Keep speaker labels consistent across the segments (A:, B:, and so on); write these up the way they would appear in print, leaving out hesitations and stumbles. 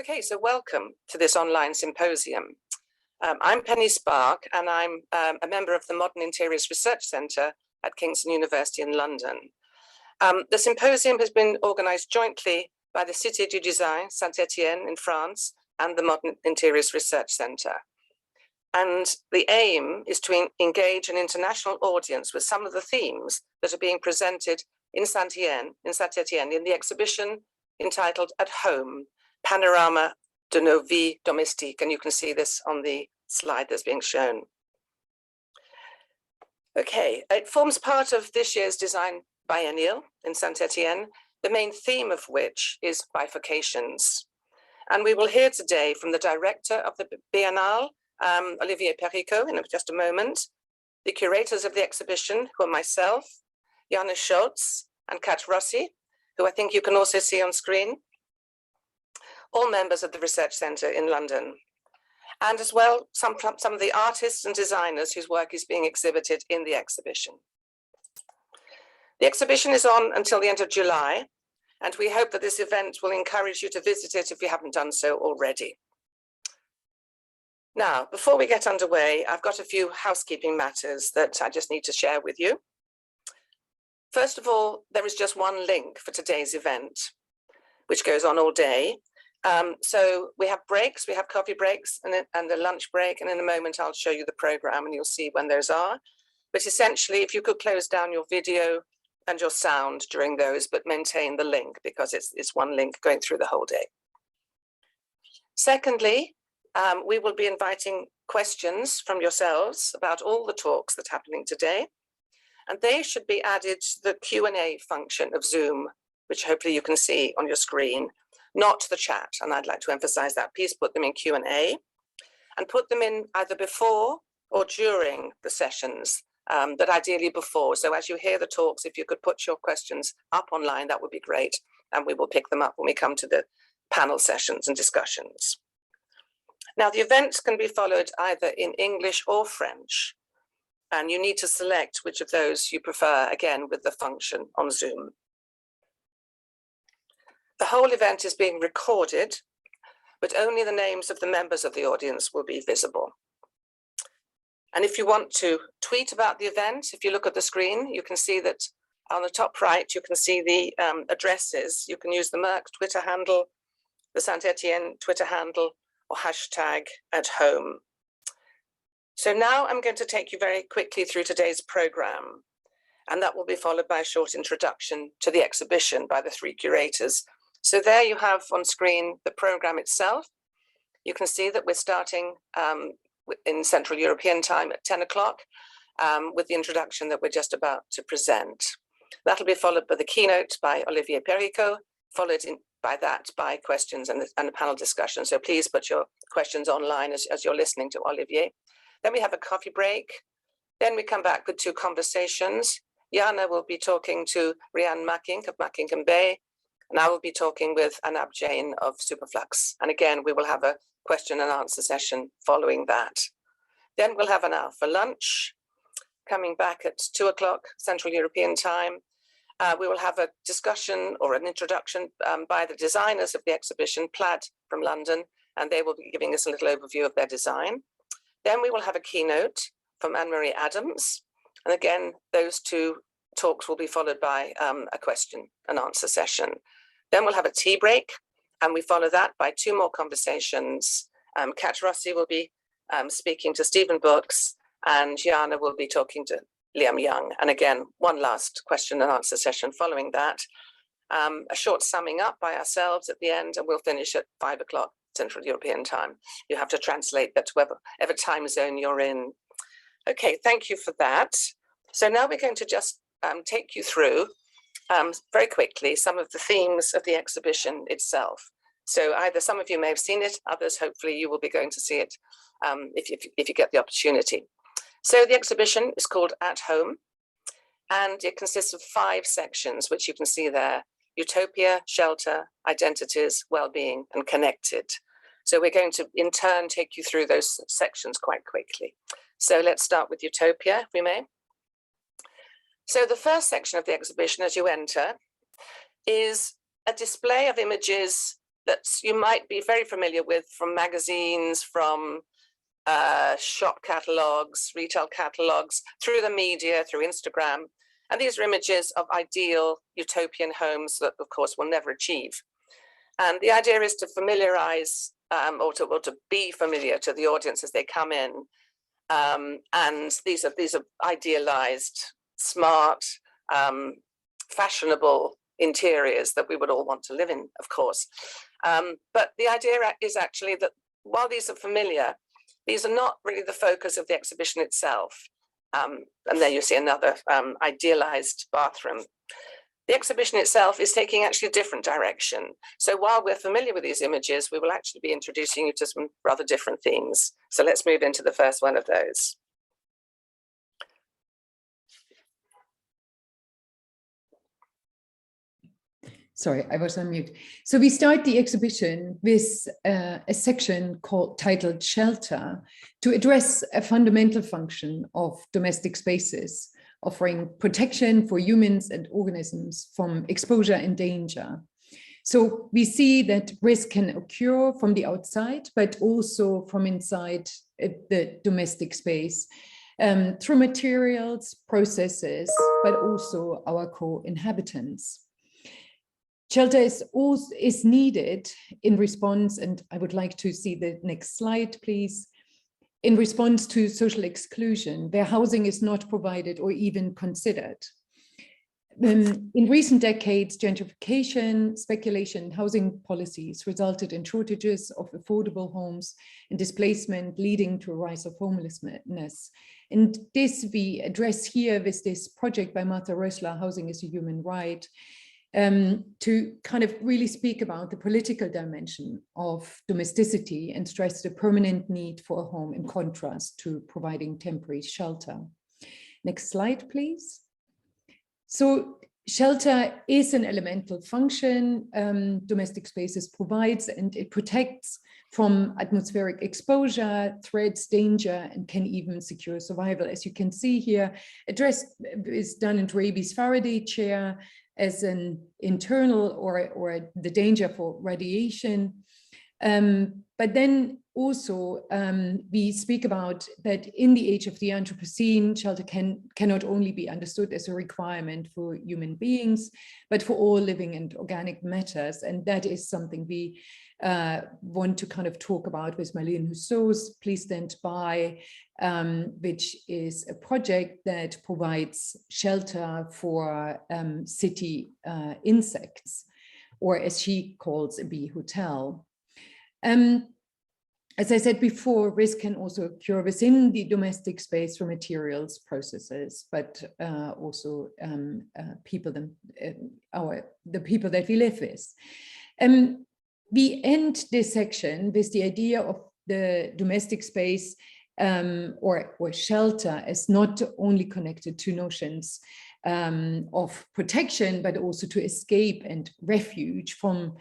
A: Okay, so welcome to this online symposium. I'm Penny Spark, and I'm a member of the Modern Interiors Research Centre at Kingston University in London. The symposium has been organised jointly by the Cité du Design, Saint-Étienne in France, and the Modern Interiors Research Centre. And the aim is to engage an international audience with some of the themes that are being presented in Saint-Étienne in the exhibition entitled At Home, Panorama de nos vies domestiques. And you can see this on the slide that's being shown. Okay, it forms part of this year's design biennial in Saint-Étienne, the main theme of which is bifurcations. And we will hear today from the director of the Biennale, Olivier Pericot, in just a moment, the curators of the exhibition, who are myself, Jana Schultz, and Kat Rossi, who I think you can also see on screen, all members of the Research Centre in London, and as well some of the artists and designers whose work is being exhibited in the exhibition. The exhibition is on until the end of July, and we hope that this event will encourage you to visit it if you haven't done so already. Now, before we get underway, I've got a few housekeeping matters that I just need to share with you. First of all, there is just one link for today's event, which goes on all day. So we have breaks, we have coffee breaks and a lunch break, and in a moment I'll show you the program and you'll see when those are. But essentially, if you could close down your video and your sound during those, but maintain the link, because it's one link going through the whole day. Secondly, we will be inviting questions from yourselves about all the talks that are happening today, and they should be added to the Q&A function of Zoom, which hopefully you can see on your screen, not the chat. And I'd like to emphasize that. Please put them in Q&A and put them in either before or during the sessions, but ideally before. So as you hear the talks, if you could put your questions up online, that would be great. And we will pick them up when we come to the panel sessions and discussions. Now, the event can be followed either in English or French, and you need to select which of those you prefer, again, with the function on Zoom. The whole event is being recorded, but only the names of the members of the audience will be visible. And if you want to tweet about the event, if you look at the screen, you can see that on the top right, you can see the addresses. You can use the Merck Twitter handle, the Saint-Étienne Twitter handle, or hashtag at home. So now I'm going to take you very quickly through today's program, and that will be followed by a short introduction to the exhibition by the three curators. So there you have on screen the program itself. You can see that we're starting in Central European time at 10 o'clock with the introduction that we're just about to present. That'll be followed by the keynote by Olivier Pericot, followed by questions and a panel discussion. So please put your questions online as you're listening to Olivier. Then we have a coffee break. Then we come back with two conversations. Jana will be talking to Rian Makink of Makink & Bey, and I will be talking with Anab Jain of Superflux. And again, we will have a question and answer session following that. Then we'll have an hour for lunch, coming back at 2 o'clock Central European time. We will have a discussion or an introduction by the designers of the exhibition, Plaid from London, and they will be giving us a little overview of their design. Then we will have a keynote from Anne-Marie Adams. And again, those two talks will be followed by a question and answer session. Then we'll have a tea break, and we follow that by two more conversations. Kat Rossi will be speaking to Stephen Brooks, and Jana will be talking to Liam Young. And again, one last question and answer session following that. A short summing up by ourselves at the end, and we'll finish at 5 o'clock Central European time. You have to translate that to whatever time zone you're in. Okay, thank you for that. So now we're going to just take you through very quickly some of the themes of the exhibition itself. So either some of you may have seen it, others hopefully you will be going to see it if you get the opportunity. So the exhibition is called At Home, and it consists of 5 sections, which you can see there: Utopia, Shelter, Identities, Wellbeing, and Connected. So we're going to in turn take you through those sections quite quickly. So let's start with Utopia, if we may. So the first section of the exhibition as you enter is a display of images that you might be very familiar with from magazines, from shop catalogs, retail catalogs, through the media, through Instagram. And these are images of ideal utopian homes that, of course, we'll never achieve. And the idea is to familiarize or to be familiar to the audience as they come in. And these are idealized, smart, fashionable interiors that we would all want to live in, of course. But the idea is actually that while these are familiar, these are not really the focus of the exhibition itself. And there you see another idealized bathroom. The exhibition itself is taking actually a different direction. So while we're familiar with these images, we will actually be introducing you to some rather different themes. So let's move into the first one of those.
B: Sorry, I was on mute. So we start the exhibition with a section titled Shelter, to address a fundamental function of domestic spaces, offering protection for humans and organisms from exposure and danger. So we see that risk can occur from the outside, but also from inside the domestic space, through materials, processes, but also our co-inhabitants. Shelter is needed in response, and I would like to see the next slide, please, in response to social exclusion, where housing is not provided or even considered. In recent decades, gentrification, speculation, and housing policies resulted in shortages of affordable homes and displacement, leading to a rise of homelessness. And this we address here with this project by Martha Rösler, Housing is a Human Right, to kind of really speak about the political dimension of domesticity and stress the permanent need for a home in contrast to providing temporary shelter. Next slide, please. So shelter is an elemental function domestic spaces provides, and it protects from atmospheric exposure, threats, danger, and can even secure survival. As you can see here, address is done in Raby's Faraday chair as an internal or the danger for radiation. But then also we speak about that in the age of the Anthropocene, shelter cannot only be understood as a requirement for human beings, but for all living and organic matters. And that is something we want to kind of talk about with Marlene Husso's Please Stand By, which is a project that provides shelter for city insects, or as she calls, a bee hotel. As I said before, risk can also occur within the domestic space for materials, processes, but also people, the people that we live with. We end this section with the idea of the domestic space or shelter as not only connected to notions of protection, but also to escape and refuge from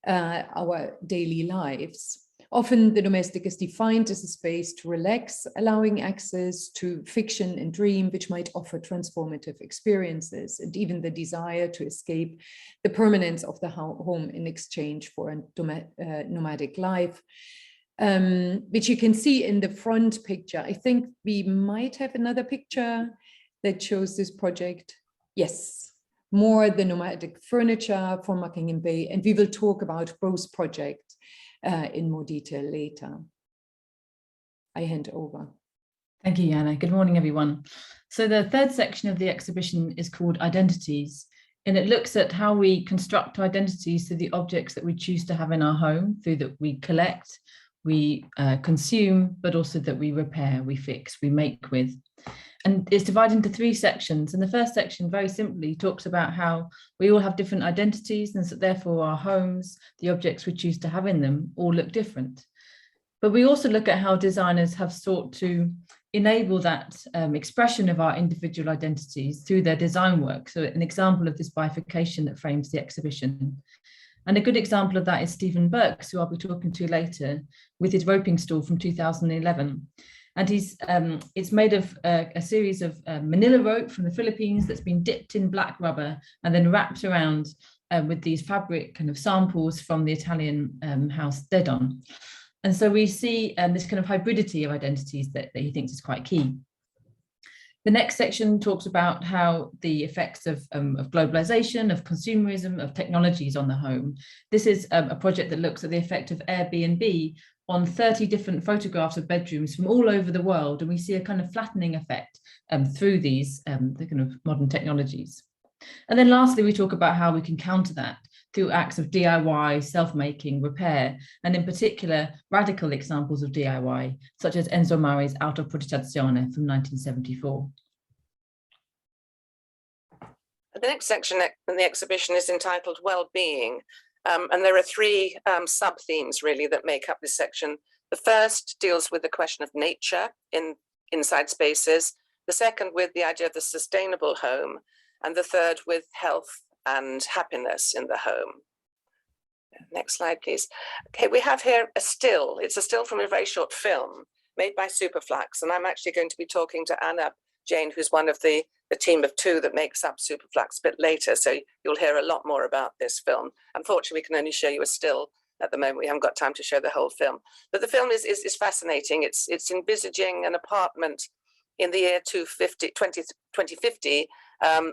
B: our daily lives. Often the domestic is defined as a space to relax, allowing access to fiction and dream, which might offer transformative experiences, and even the desire to escape the permanence of the home in exchange for a nomadic life, which you can see in the front picture. I think we might have another picture that shows this project. Yes, more the nomadic furniture from Buckingham Bay, and we will talk about both projects in more detail later. I hand over.
C: Thank you, Jana. Good morning, everyone. So the third section of the exhibition is called Identities, and it looks at how we construct identities through the objects that we choose to have in our home, through that we collect, we consume, but also that we repair, we fix, we make with. And it's divided into three sections. And the first section very simply talks about how we all have different identities, and so therefore our homes, the objects we choose to have in them, all look different. But we also look at how designers have sought to enable that expression of our individual identities through their design work. So an example of this bifurcation that frames the exhibition. And a good example of that is Stephen Burks, who I'll be talking to later, with his roping stool from 2011. And it's made of a series of manila rope from the Philippines that's been dipped in black rubber and then wrapped around with these fabric kind of samples from the Italian house Dedon. And so we see this kind of hybridity of identities that he thinks is quite key. The next section talks about how the effects of globalization, of consumerism, of technologies on the home. This is a project that looks at the effect of Airbnb on 30 different photographs of bedrooms from all over the world. And we see a kind of flattening effect through these the kind of modern technologies. And then lastly, we talk about how we can counter that through acts of DIY, self-making, repair, and in particular, radical examples of DIY, such as Enzo Mari's Autoprogettazione from 1974.
A: The next section in the exhibition is entitled Well-Being, and there are three sub-themes really that make up this section. The first deals with the question of nature inside spaces, the second with the idea of the sustainable home, and the third with health and happiness in the home. Next slide, please. Okay, we have here a still. It's a still from a very short film made by Superflax, and I'm actually going to be talking to Anna Jane, who's one of the team of two that makes up Superflax, a bit later, so you'll hear a lot more about this film. Unfortunately, we can only show you a still at the moment. We haven't got time to show the whole film, but the film is fascinating. It's envisaging an apartment in the year 2050,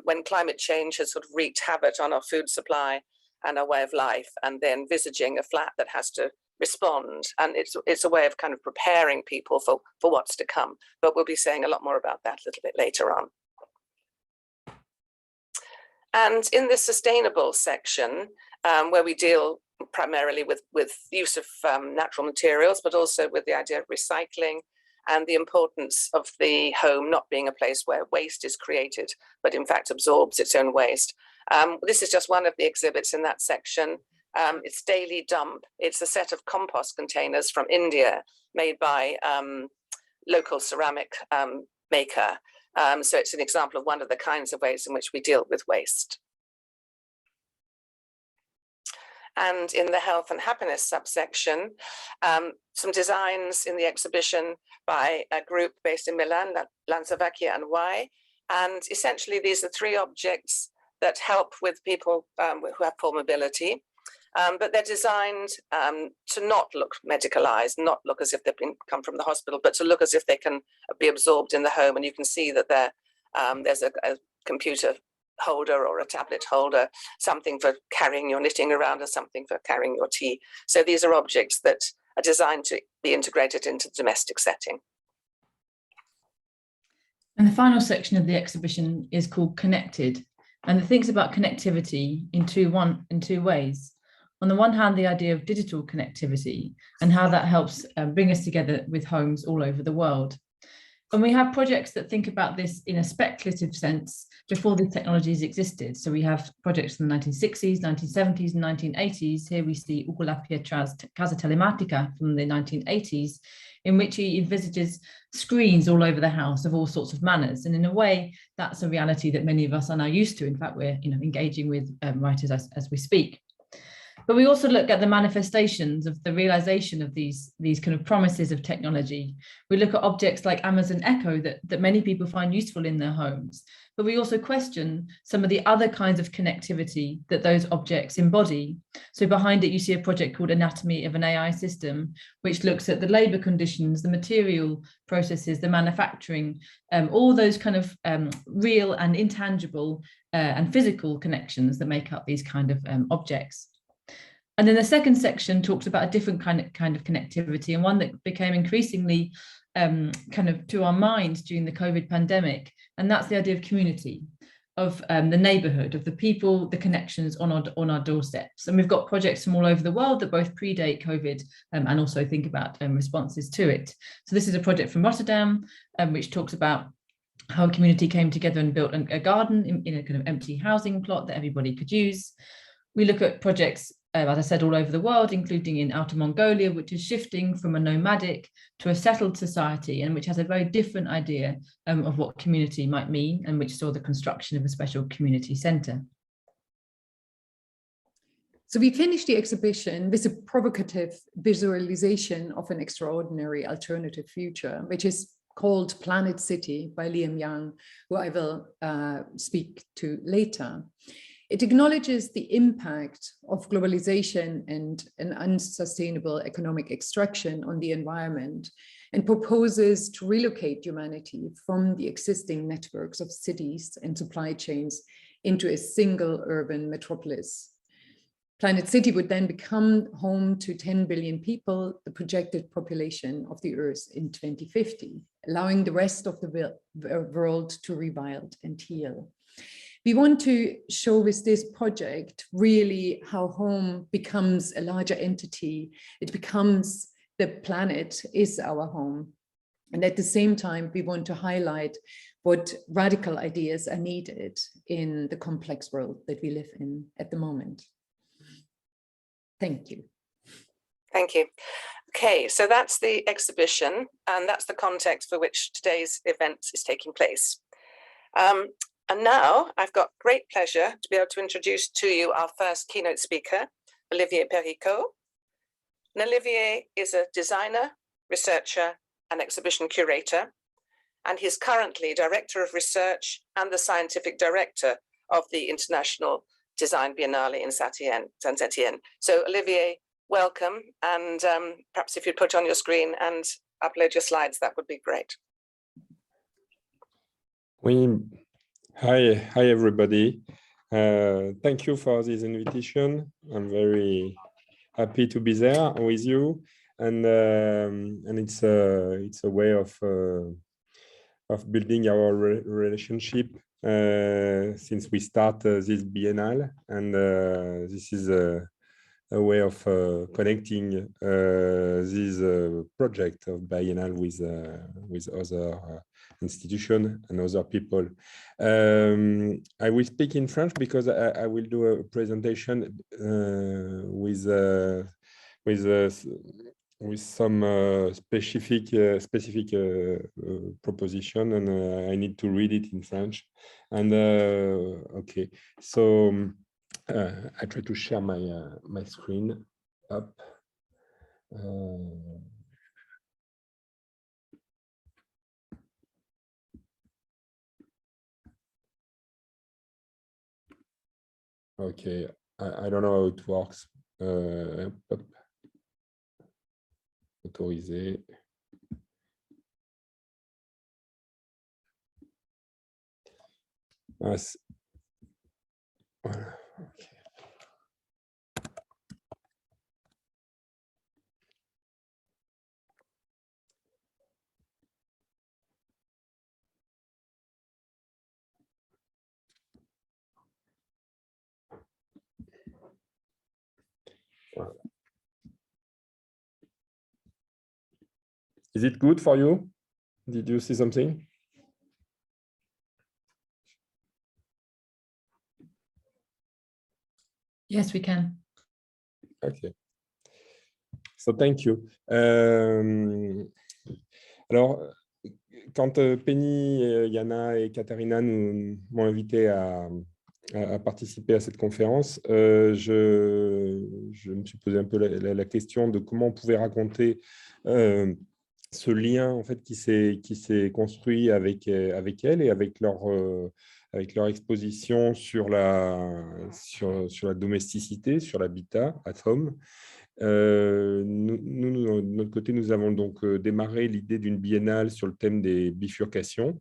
A: when climate change has sort of wreaked havoc on our food supply and our way of life, and then envisaging a flat that has to respond. And it's a way of kind of preparing people for what's to come. But we'll be saying a lot more about that a little bit later on. And in this sustainable section, where we deal primarily with use of natural materials, but also with the idea of recycling and the importance of the home not being a place where waste is created, but in fact absorbs its own waste. This is just one of the exhibits in that section. It's Daily Dump. It's a set of compost containers from India made by local ceramic maker. So it's an example of one of the kinds of ways in which we deal with waste. And in the health and happiness subsection, some designs in the exhibition by a group based in Milan, Lanzavecchia and Y. And essentially, these are three objects that help with people who have poor mobility, but they're designed to not look medicalized, not look as if they've come from the hospital, but to look as if they can be absorbed in the home. And you can see that there's a computer holder or a tablet holder, something for carrying your knitting around or something for carrying your tea. So these are objects that are designed to be integrated into the domestic setting.
C: And the final section of the exhibition is called Connected, and it thinks about connectivity in two ways. On the one hand, the idea of digital connectivity and how that helps bring us together with homes all over the world. And we have projects that think about this in a speculative sense before these technologies existed. So we have projects from the 1960s, 1970s, and 1980s. Here we see Ugo La Pietra's Casa Telematica from the 1980s, in which he envisages screens all over the house of all sorts of manners. And in a way, that's a reality that many of us are now used to. In fact, we're engaging with writers as we speak. But we also look at the manifestations of the realization of these kind of promises of technology. We look at objects like Amazon Echo that many people find useful in their homes. But we also question some of the other kinds of connectivity that those objects embody. So behind it, you see a project called Anatomy of an AI System, which looks at the labor conditions, the material processes, the manufacturing, all those kind of real and intangible and physical connections that make up these kind of objects. And then the second section talks about a different kind of connectivity, and one that became increasingly kind of to our minds during the COVID pandemic. And that's the idea of community, of the neighborhood, of the people, the connections on our doorsteps. And we've got projects from all over the world that both predate COVID and also think about responses to it. So this is a project from Rotterdam, which talks about how a community came together and built a garden in a kind of empty housing plot that everybody could use. We look at projects, as I said, all over the world, including in Outer Mongolia, which is shifting from a nomadic to a settled society, and which has a very different idea of what community might mean, and which saw the construction of a special community centre.
B: So we finished the exhibition with a provocative visualization of an extraordinary alternative future, which is called Planet City by Liam Young, who I will speak to later. It acknowledges the impact of globalization and an unsustainable economic extraction on the environment and proposes to relocate humanity from the existing networks of cities and supply chains into a single urban metropolis. Planet City would then become home to 10 billion people, the projected population of the Earth in 2050, allowing the rest of the world to rebuild and heal. We want to show with this project really how home becomes a larger entity. It becomes the planet is our home. And at the same time, we want to highlight what radical ideas are needed in the complex world that we live in at the moment. Thank you.
A: Thank you. Okay, so that's the exhibition, and that's the context for which today's event is taking place. And now I've got great pleasure to be able to introduce to you our first keynote speaker, Olivier Pericot. And Olivier is a designer, researcher, and exhibition curator, and he's currently Director of Research and the Scientific Director of the International Design Biennale in Saint-Étienne. So Olivier, welcome, and perhaps if you'd put on your screen and upload your slides, that would be great.
D: Hi everybody. Thank you for this invitation. I'm very happy to be there with you, and it's a way of building our relationship since we start this biennale, and this is a way of connecting this project of biennale with other institutions and other people. I will speak in French because I will do a presentation with some specific proposition, and I need to read it in French. And okay, so I try to share my screen up. Okay, I don't know how it works. Autoriser. Voilà. Okay. Voilà. Is it good for you? Did you see something?
C: Yes, we can.
D: Okay. So thank you. Alors, quand Penny, Yana et Katharina m'ont invité à participer à cette conférence, je me suis posé un peu la question de comment on pouvait raconter ce lien en fait qui s'est construit avec elles et avec leur exposition sur la domesticité, sur l'habitat at home. Nous, de notre côté, nous avons donc démarré l'idée d'une biennale sur le thème des bifurcations.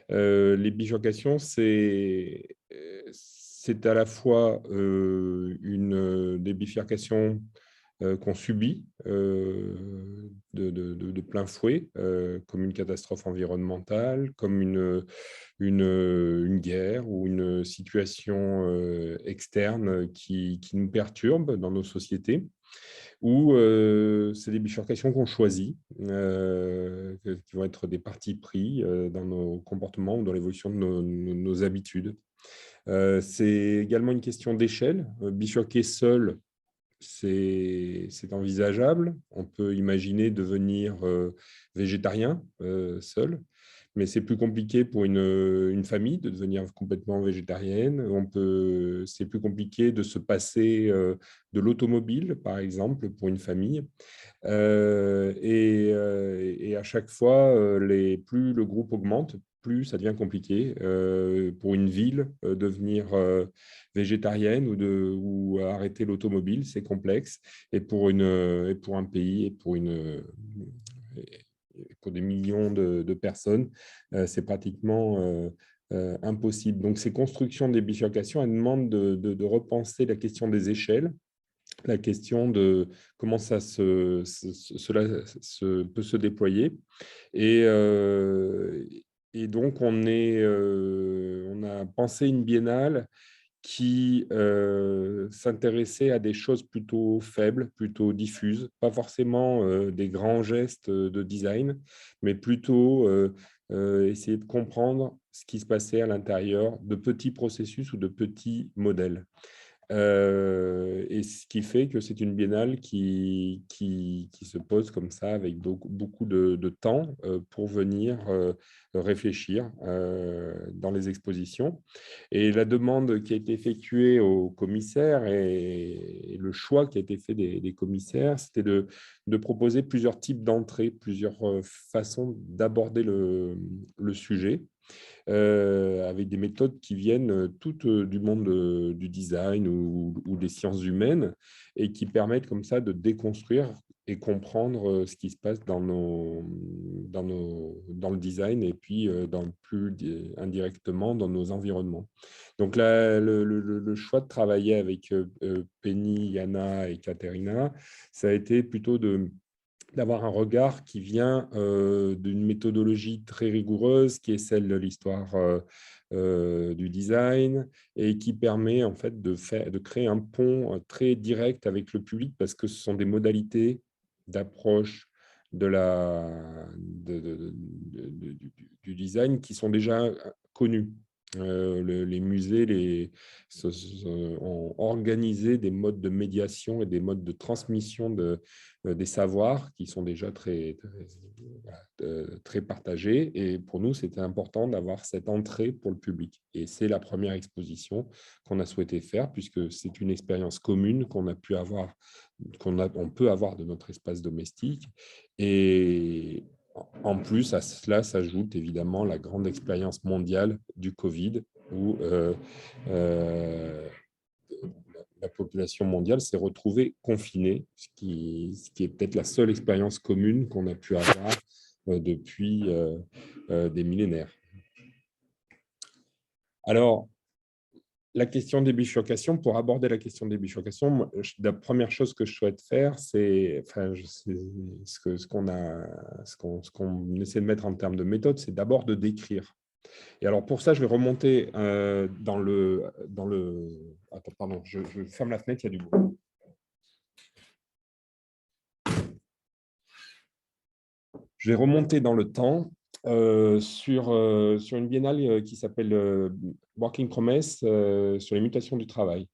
D: Les bifurcations, c'est à la fois des bifurcations qu'on subit de plein fouet, comme une catastrophe environnementale, comme une guerre ou une situation externe qui nous perturbe dans nos sociétés, ou c'est des bifurcations qu'on choisit, qui vont être des partis pris dans nos comportements ou dans l'évolution de nos habitudes. C'est également une question d'échelle. Bifurquer seul, c'est envisageable. On peut imaginer devenir végétarien seul, mais c'est plus compliqué pour une famille de devenir complètement végétarienne. C'est plus compliqué de se passer de l'automobile, par exemple, pour une famille. Et à chaque fois, plus le groupe augmente, plus ça devient compliqué. Pour une ville, devenir végétarienne ou arrêter l'automobile, c'est complexe. Et pour un pays et pour des millions de personnes, c'est pratiquement impossible. Donc, ces constructions des bifurcations, elles demandent de repenser la question des échelles, la question de comment cela peut se déployer. Et donc, on a pensé une biennale qui s'intéressait à des choses plutôt faibles, plutôt diffuses, pas forcément des grands gestes de design, mais plutôt essayer de comprendre ce qui se passait à l'intérieur de petits processus ou de petits modèles. Et ce qui fait que c'est une biennale qui se pose comme ça, avec beaucoup de temps pour venir réfléchir dans les expositions. Et la demande qui a été effectuée aux commissaires et le choix qui a été fait des commissaires, c'était de proposer plusieurs types d'entrées, plusieurs façons d'aborder le sujet. Avec des méthodes qui viennent toutes du monde du design ou des sciences humaines et qui permettent comme ça de déconstruire et comprendre ce qui se passe dans le design et puis plus indirectement dans nos environnements. Donc là, le choix de travailler avec Penny, Yana et Katerina, ça a été plutôt d'avoir un regard qui vient d'une méthodologie très rigoureuse, qui est celle de l'histoire du design, et qui permet en fait de créer un pont très direct avec le public, parce que ce sont des modalités d'approche du design qui sont déjà connues. Les musées ont organisé des modes de médiation et des modes de transmission des savoirs qui sont déjà très partagés. Et pour nous, c'était important d'avoir cette entrée pour le public. Et c'est la première exposition qu'on a souhaité faire, puisque c'est une expérience commune qu'on peut avoir de notre espace domestique. Et en plus, à cela s'ajoute évidemment la grande expérience mondiale du Covid, où la population mondiale s'est retrouvée confinée, ce qui est peut-être la seule expérience commune qu'on a pu avoir depuis des millénaires. Alors, la question des bifurcations, pour aborder la question des bifurcations, la première chose que je souhaite faire, c'est ce qu'on essaie de mettre en termes de méthode, c'est d'abord de décrire. Et alors pour ça, je vais remonter dans le... Attends, pardon, je ferme la fenêtre, il y a du bruit. Je vais remonter dans le temps sur une biennale qui s'appelle Working Promise sur les mutations du travail.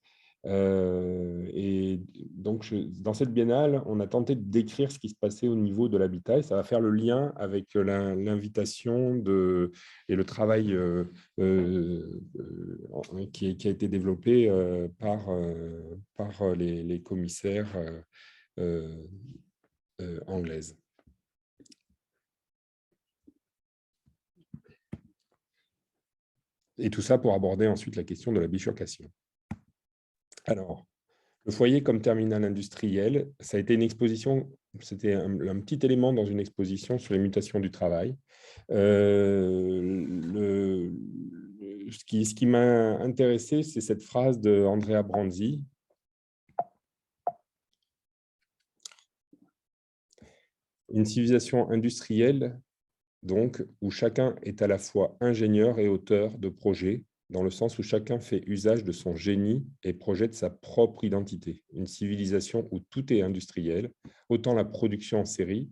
D: Et donc, dans cette biennale, on a tenté de décrire ce qui se passait au niveau de l'habitat, et ça va faire le lien avec l'invitation et le travail qui a été développé par les commissaires anglaises. Et tout ça pour aborder ensuite la question de la bifurcation. Alors, le foyer comme terminal industriel, ça a été une exposition, c'était un petit élément dans une exposition sur les mutations du travail. Ce qui m'a intéressé, c'est cette phrase de Andrea Branzi. Une civilisation industrielle, donc, où chacun est à la fois ingénieur et auteur de projets, dans le sens où chacun fait usage de son génie et projette sa propre identité. Une civilisation où tout est industriel, autant la production en série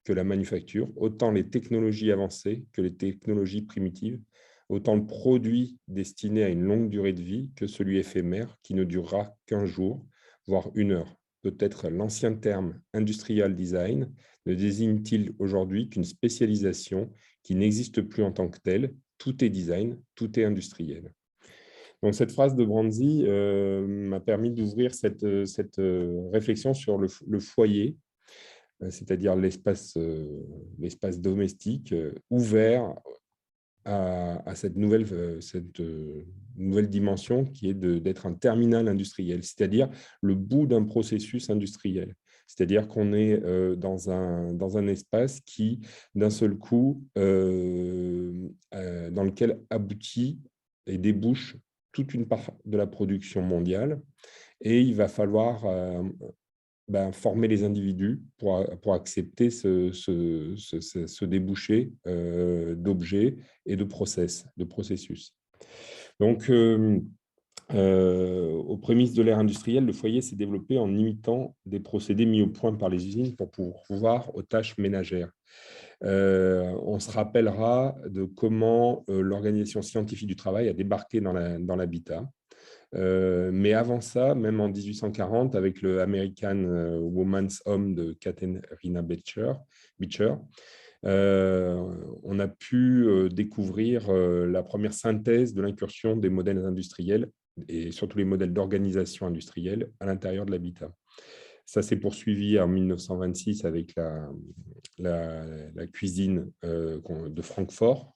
D: que la manufacture, autant les technologies avancées que les technologies primitives, autant le produit destiné à une longue durée de vie que celui éphémère qui ne durera qu'un jour, voire une heure. Peut-être l'ancien terme industrial design ne désigne-t-il aujourd'hui qu'une spécialisation qui n'existe plus en tant que telle. Tout est design, tout est industriel. Donc, cette phrase de Branzi m'a permis d'ouvrir cette réflexion sur le foyer, c'est-à-dire l'espace domestique ouvert à cette nouvelle dimension qui est d'être un terminal industriel, c'est-à-dire le bout d'un processus industriel. C'est-à-dire qu'on est dans un espace qui, d'un seul coup, dans lequel aboutit et débouche toute une part de la production mondiale. Et il va falloir former les individus pour accepter ce débouché d'objets et de processus. Donc, aux prémices de l'ère industrielle, le foyer s'est développé en imitant des procédés mis au point par les usines pour pouvoir aux tâches ménagères. On se rappellera de comment l'organisation scientifique du travail a débarqué dans l'habitat. Mais avant ça, même en 1840, avec le American Woman's Home de Katharina Beecher, on a pu découvrir la première synthèse de l'incursion des modèles industriels et surtout les modèles d'organisation industrielle à l'intérieur de l'habitat. Ça s'est poursuivi en 1926 avec la cuisine de Francfort,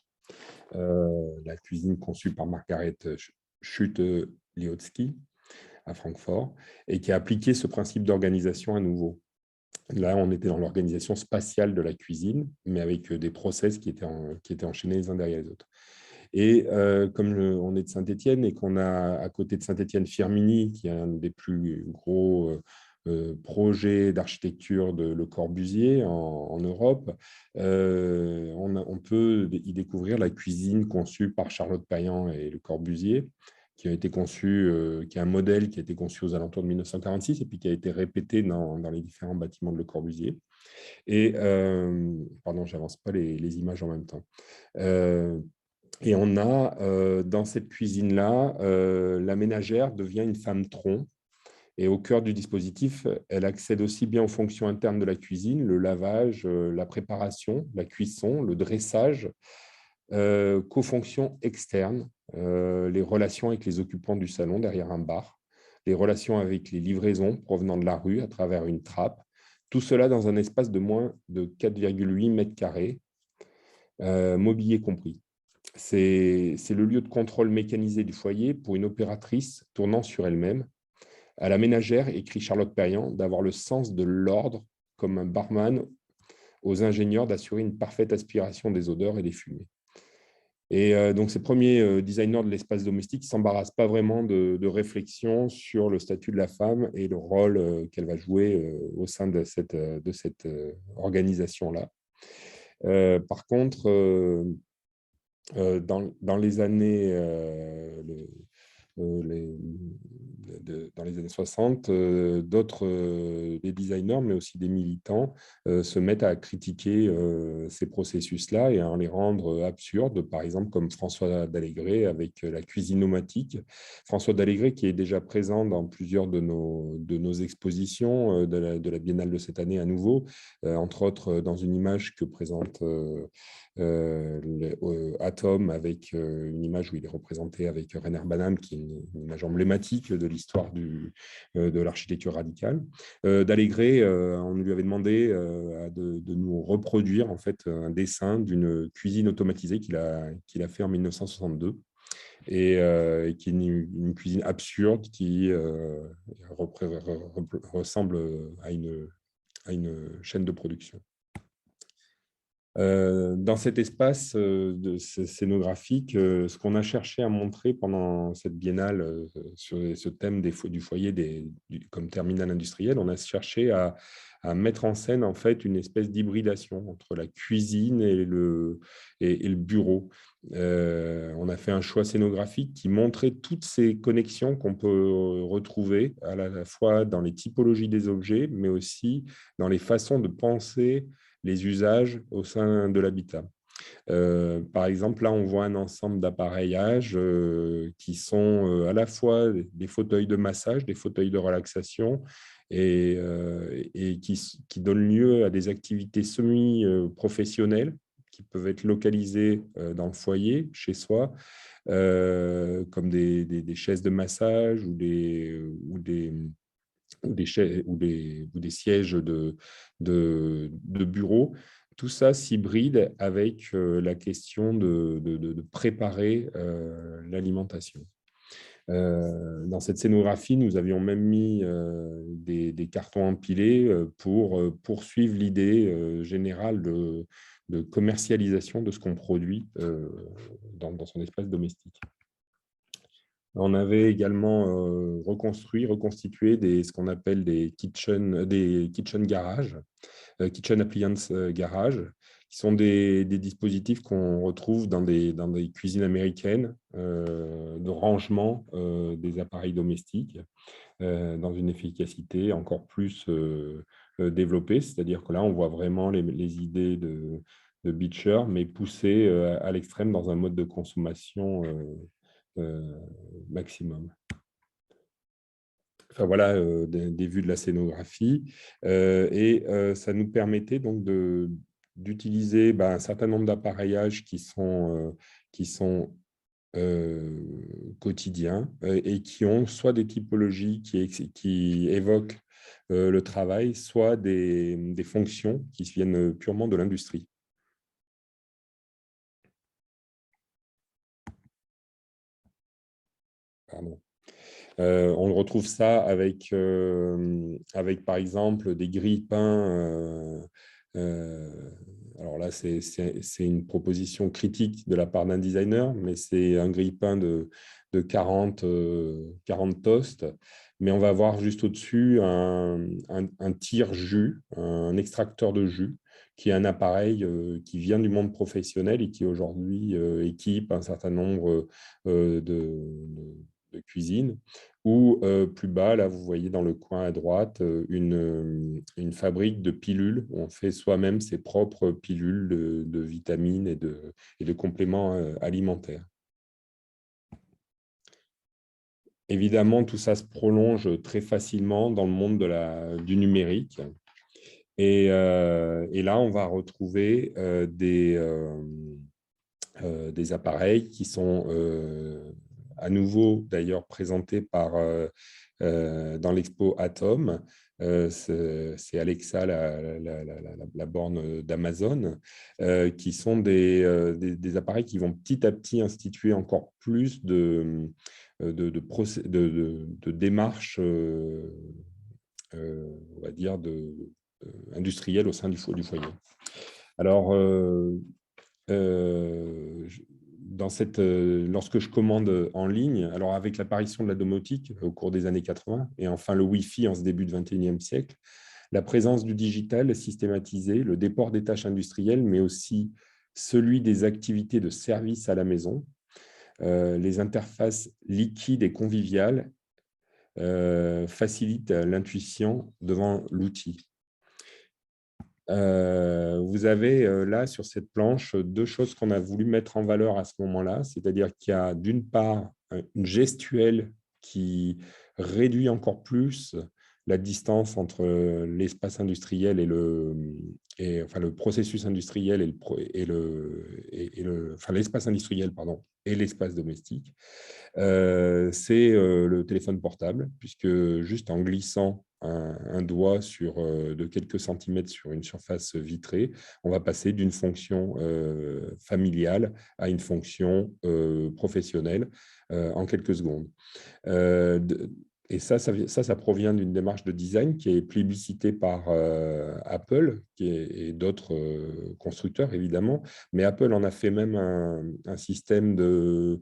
D: la cuisine conçue par Margaret Schutte-Liotsky à Francfort, et qui a appliqué ce principe d'organisation à nouveau. Là, on était dans l'organisation spatiale de la cuisine, mais avec des process qui étaient enchaînés les uns derrière les autres. Et comme on est de Saint-Étienne et qu'on a à côté de Saint-Étienne Firminy, qui est un des plus gros projets d'architecture de Le Corbusier en Europe, on peut y découvrir la cuisine conçue par Charlotte Payan et Le Corbusier, qui a été conçu, qui est un modèle qui a été conçu aux alentours de 1946 et puis qui a été répété dans les différents bâtiments de Le Corbusier. Et, pardon, je n'avance pas les images en même temps. Et on a, dans cette cuisine-là, la ménagère devient une femme tronc. Et au cœur du dispositif, elle accède aussi bien aux fonctions internes de la cuisine, le lavage, la préparation, la cuisson, le dressage, qu'aux fonctions externes, les relations avec les occupants du salon derrière un bar, les relations avec les livraisons provenant de la rue à travers une trappe, tout cela dans un espace de moins de 4,8 mètres carrés, mobilier compris. C'est le lieu de contrôle mécanisé du foyer pour une opératrice tournant sur elle-même. À la ménagère, écrit Charlotte Payan, d'avoir le sens de l'ordre comme un barman, aux ingénieurs d'assurer une parfaite aspiration des odeurs et des fumées. Et donc, ces premiers designers de l'espace domestique ne s'embarrassent pas vraiment de réflexion sur le statut de la femme et le rôle qu'elle va jouer au sein de cette organisation-là. Par contre, dans les années dans les années 60, des designers, mais aussi des militants, se mettent à critiquer ces processus-là et à en les rendre absurdes, par exemple comme François Dallegré avec la cuisine nomatique. François Dallegré qui est déjà présent dans plusieurs de nos expositions de la Biennale de cette année à nouveau, entre autres dans une image que présente Atom, avec une image où il est représenté avec Reiner Banham, qui est une image emblématique de l'histoire de l'architecture radicale. Dallegré, on lui avait demandé de nous reproduire en fait un dessin d'une cuisine automatisée qu'il a fait en 1962. Et qui est une cuisine absurde qui ressemble à une chaîne de production. Dans cet espace scénographique, ce qu'on a cherché à montrer pendant cette biennale sur ce thème du foyer comme terminal industriel, on a cherché à mettre en scène en fait une espèce d'hybridation entre la cuisine et le bureau. On a fait un choix scénographique qui montrait toutes ces connexions qu'on peut retrouver à la fois dans les typologies des objets, mais aussi dans les façons de penser les usages au sein de l'habitat. Par exemple, là, on voit un ensemble d'appareillages qui sont à la fois des fauteuils de massage, des fauteuils de relaxation, et qui donnent lieu à des activités semi-professionnelles qui peuvent être localisées dans le foyer, chez soi, comme des chaises de massage ou des sièges de bureau, tout ça s'hybride avec la question de préparer l'alimentation. Dans cette scénographie, nous avions même mis des cartons empilés pour poursuivre l'idée générale de commercialisation de ce qu'on produit dans son espace domestique. On avait également reconstitué ce qu'on appelle des kitchen garages, kitchen appliance garage, qui sont des dispositifs qu'on retrouve dans des cuisines américaines de rangement des appareils domestiques dans une efficacité encore plus développée. C'est-à-dire que là, on voit vraiment les idées de Beecher, mais poussées à l'extrême dans un mode de consommation maximum. Enfin, voilà des vues de la scénographie. Ça nous permettait donc d'utiliser un certain nombre d'appareillages qui sont quotidiens et qui ont soit des typologies qui évoquent le travail, soit des fonctions qui viennent purement de l'industrie. Pardon. On retrouve ça avec par exemple, des grilles-pains. Alors là, c'est une proposition critique de la part d'un designer, mais c'est un grille-pain de 40 toasts. Mais on va voir juste au-dessus un tire-jus, un extracteur de jus, qui est un appareil qui vient du monde professionnel et qui aujourd'hui équipe un certain nombre de cuisine, ou plus bas, là, vous voyez dans le coin à droite, une fabrique de pilules où on fait soi-même ses propres pilules de vitamines et de compléments alimentaires. Évidemment, tout ça se prolonge très facilement dans le monde du numérique. Et là, on va retrouver des appareils qui sont à nouveau d'ailleurs présentés dans l'expo Atom. C'est Alexa, la borne d'Amazon, qui sont des appareils qui vont petit à petit instituer encore plus de démarches, on va dire, industrielles au sein du foyer. Alors, lorsque je commande en ligne, alors avec l'apparition de la domotique au cours des années 80 et enfin le Wi-Fi en ce début du XXIe siècle, la présence du digital systématisé, le déport des tâches industrielles, mais aussi celui des activités de service à la maison, les interfaces liquides et conviviales facilitent l'intuition devant l'outil. Vous avez là sur cette planche deux choses qu'on a voulu mettre en valeur à ce moment-là, c'est-à-dire qu'il y a d'une part une gestuelle qui réduit encore plus la distance entre l'espace industriel et le processus industriel l'espace industriel et l'espace domestique. C'est le téléphone portable, puisque juste en glissant un doigt de quelques centimètres sur une surface vitrée, on va passer d'une fonction familiale à une fonction professionnelle en quelques secondes. Et ça provient d'une démarche de design qui est plébiscitée par Apple et d'autres constructeurs, évidemment. Mais Apple en a fait même un système de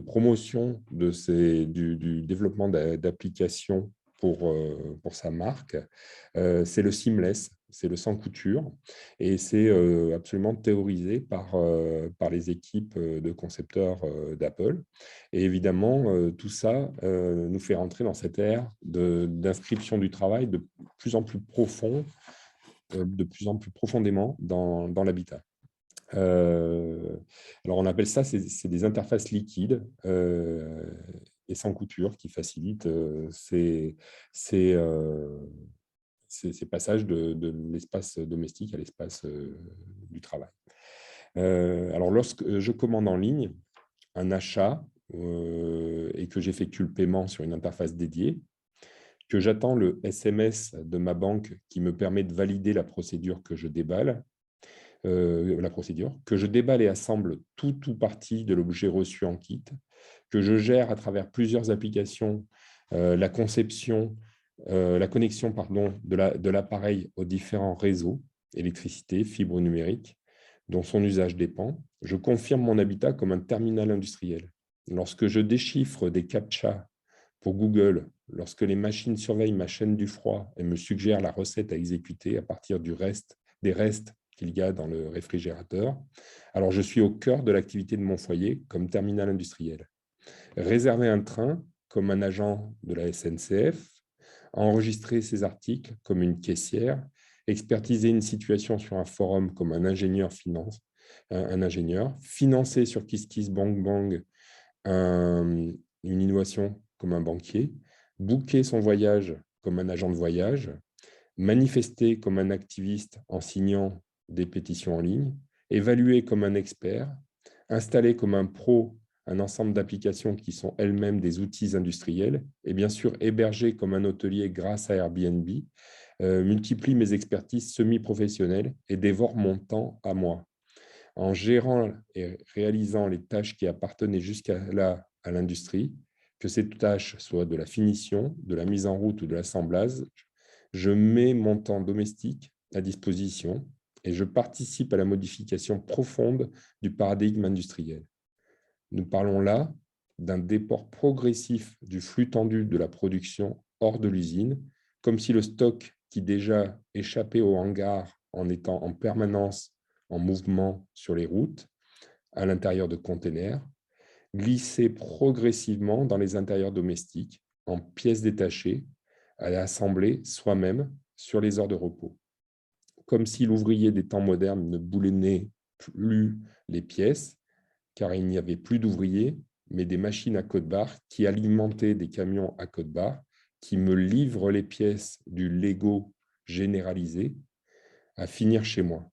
D: promotion du développement d'applications pour sa marque. C'est le seamless, c'est le sans couture, et c'est absolument théorisé par les équipes de concepteurs d'Apple. Et évidemment, tout ça nous fait rentrer dans cette ère d'inscription du travail de plus en plus profond, de plus en plus profondément dans l'habitat. Alors on appelle ça, c'est des interfaces liquides et sans couture qui facilitent ces passages de l'espace domestique à l'espace du travail. Alors lorsque je commande en ligne un achat et que j'effectue le paiement sur une interface dédiée, que j'attends le SMS de ma banque qui me permet de valider la procédure que je déballe, la procédure, que je déballe et assemble tout ou partie de l'objet reçu en kit, que je gère à travers plusieurs applications la conception, la connexion de l'appareil aux différents réseaux, électricité, fibre numérique, dont son usage dépend. Je confirme mon habitat comme un terminal industriel. Lorsque je déchiffre des CAPTCHA pour Google, lorsque les machines surveillent ma chaîne du froid et me suggèrent la recette à exécuter à partir des restes qu'il y a dans le réfrigérateur, alors je suis au cœur de l'activité de mon foyer comme terminal industriel. Réserver un train comme un agent de la SNCF, enregistrer ses articles comme une caissière, expertiser une situation sur un forum comme un ingénieur financer sur KissKissBankBank une innovation comme un banquier, booker son voyage comme un agent de voyage, manifester comme un activiste en signant des pétitions en ligne, évaluer comme un expert, installer comme un pro un ensemble d'applications qui sont elles-mêmes des outils industriels, et bien sûr héberger comme un hôtelier grâce à Airbnb, multiplie mes expertises semi-professionnelles et dévore mon temps à moi. En gérant et réalisant les tâches qui appartenaient jusqu'à là à l'industrie, que ces tâches soient de la finition, de la mise en route ou de l'assemblage, je mets mon temps domestique à disposition et je participe à la modification profonde du paradigme industriel. Nous parlons là d'un déport progressif du flux tendu de la production hors de l'usine, comme si le stock qui déjà échappait au hangar en étant en permanence en mouvement sur les routes, à l'intérieur de containers, glissait progressivement dans les intérieurs domestiques, en pièces détachées, à assembler soi-même sur les heures de repos. Comme si l'ouvrier des temps modernes ne boulonnait plus les pièces, car il n'y avait plus d'ouvriers, mais des machines à code-barre qui alimentaient des camions à code-barre, qui me livrent les pièces du Lego généralisé à finir chez moi.